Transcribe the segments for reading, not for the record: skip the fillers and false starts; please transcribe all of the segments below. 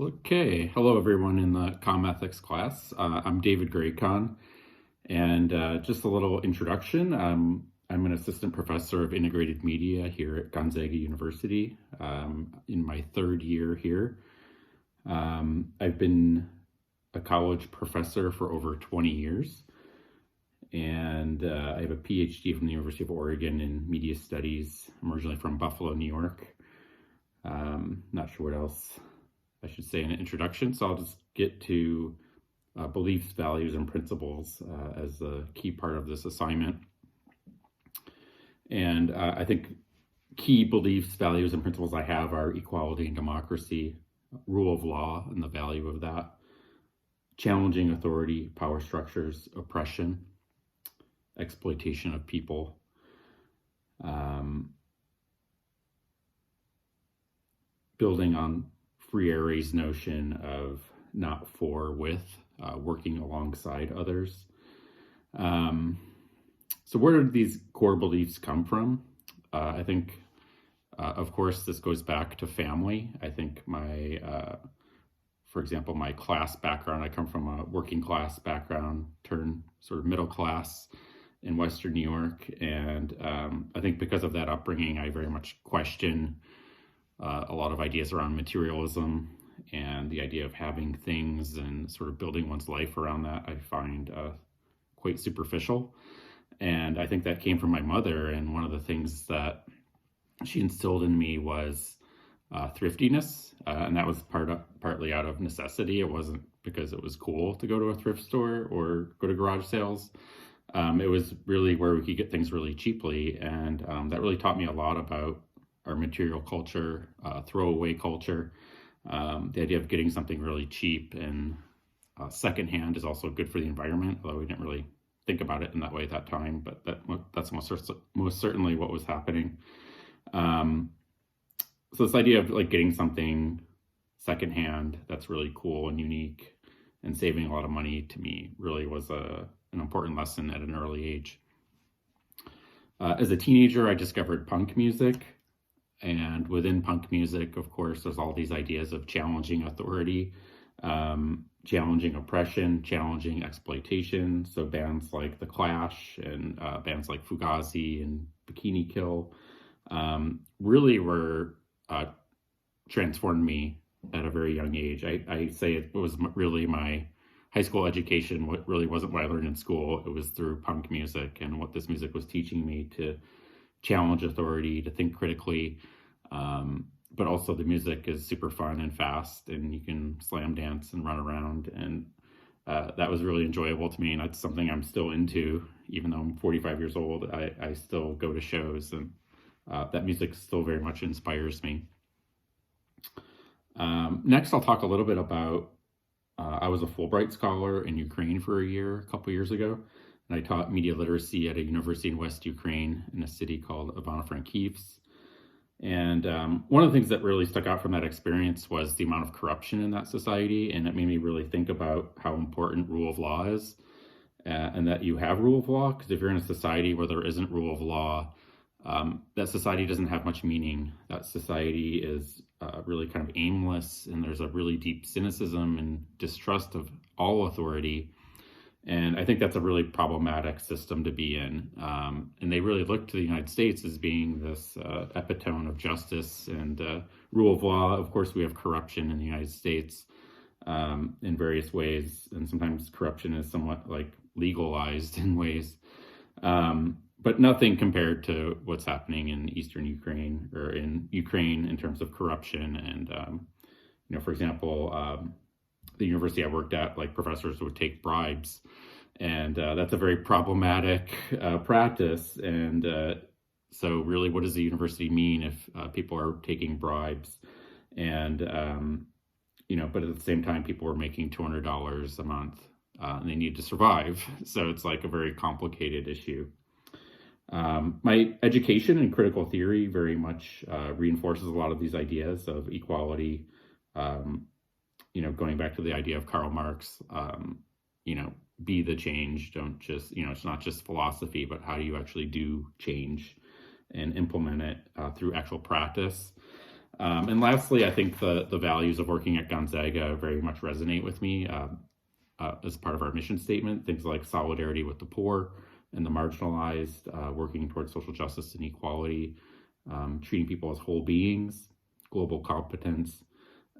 Okay, hello everyone in the Comm Ethics class. I'm David Gracon, and just a little introduction. I'm an assistant professor of integrated media here at Gonzaga University in my third year here. I've been a college professor for over 20 years, and I have a PhD from the University of Oregon in media studies. I'm originally from Buffalo, New York. Not sure what else I should say in an introduction, so I'll just get to beliefs, values, and principles as a key part of this assignment. And I think key beliefs, values, and principles I have are equality and democracy, rule of law and the value of that, challenging authority, power structures, oppression, exploitation of people, building on Freire's notion of not for, with, working alongside others. So where did these core beliefs come from? I think, of course, this goes back to family. I think for example, my class background, I come from a working class background, turned sort of middle class in Western New York. And I think because of that upbringing, I very much question a lot of ideas around materialism and the idea of having things and sort of building one's life around that. I find quite superficial. And I think that came from my mother. And one of the things that she instilled in me was thriftiness. And that was partly out of necessity. It wasn't because it was cool to go to a thrift store or go to garage sales. It was really where we could get things really cheaply. And that really taught me a lot about our material culture, throwaway culture, the idea of getting something really cheap and secondhand is also good for the environment, although we didn't really think about it in that way at that time, but that's most certainly what was happening. So this idea of like getting something secondhand that's really cool and unique and saving a lot of money, to me really was an important lesson at an early age. As a teenager, I discovered punk music. And within punk music, of course, there's all these ideas of challenging authority, challenging oppression, challenging exploitation. So bands like The Clash and bands like Fugazi and Bikini Kill really were transformed me at a very young age. I say it was really my high school education. What really wasn't what I learned in school. It was through punk music and what this music was teaching me to challenge authority, to think critically, but also the music is super fun and fast and you can slam dance and run around, and that was really enjoyable to me, and that's something I'm still into. Even though I'm 45 years old, I still go to shows, and that music still very much inspires me. Next, I'll talk a little bit about I was a Fulbright scholar in Ukraine for a couple years ago. And I taught media literacy at a university in West Ukraine in a city called Ivano-Frankivsk. And one of the things that really stuck out from that experience was the amount of corruption in that society. And it made me really think about how important rule of law is and that you have rule of law. Because if you're in a society where there isn't rule of law, that society doesn't have much meaning. That society is really kind of aimless, and there's a really deep cynicism and distrust of all authority. And I think that's a really problematic system to be in. And they really look to the United States as being this epitome of justice and rule of law. Of course, we have corruption in the United States in various ways. And sometimes corruption is somewhat like legalized in ways. But nothing compared to what's happening in Eastern Ukraine or in Ukraine in terms of corruption. And, for example, the university I worked at, like professors would take bribes, and that's a very problematic practice. And so really, what does the university mean if people are taking bribes? And, but at the same time, people were making $200 a month and they need to survive. So it's like a very complicated issue. My education in critical theory very much reinforces a lot of these ideas of equality, going back to the idea of Karl Marx, be the change. Don't just, it's not just philosophy, but how do you actually do change and implement it through actual practice. And lastly, I think the values of working at Gonzaga very much resonate with me as part of our mission statement. Things like solidarity with the poor and the marginalized, working towards social justice and equality, treating people as whole beings, global competence,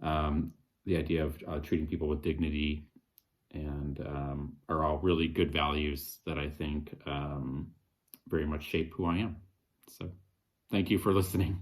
the idea of treating people with dignity, and are all really good values that I think very much shape who I am. So thank you for listening.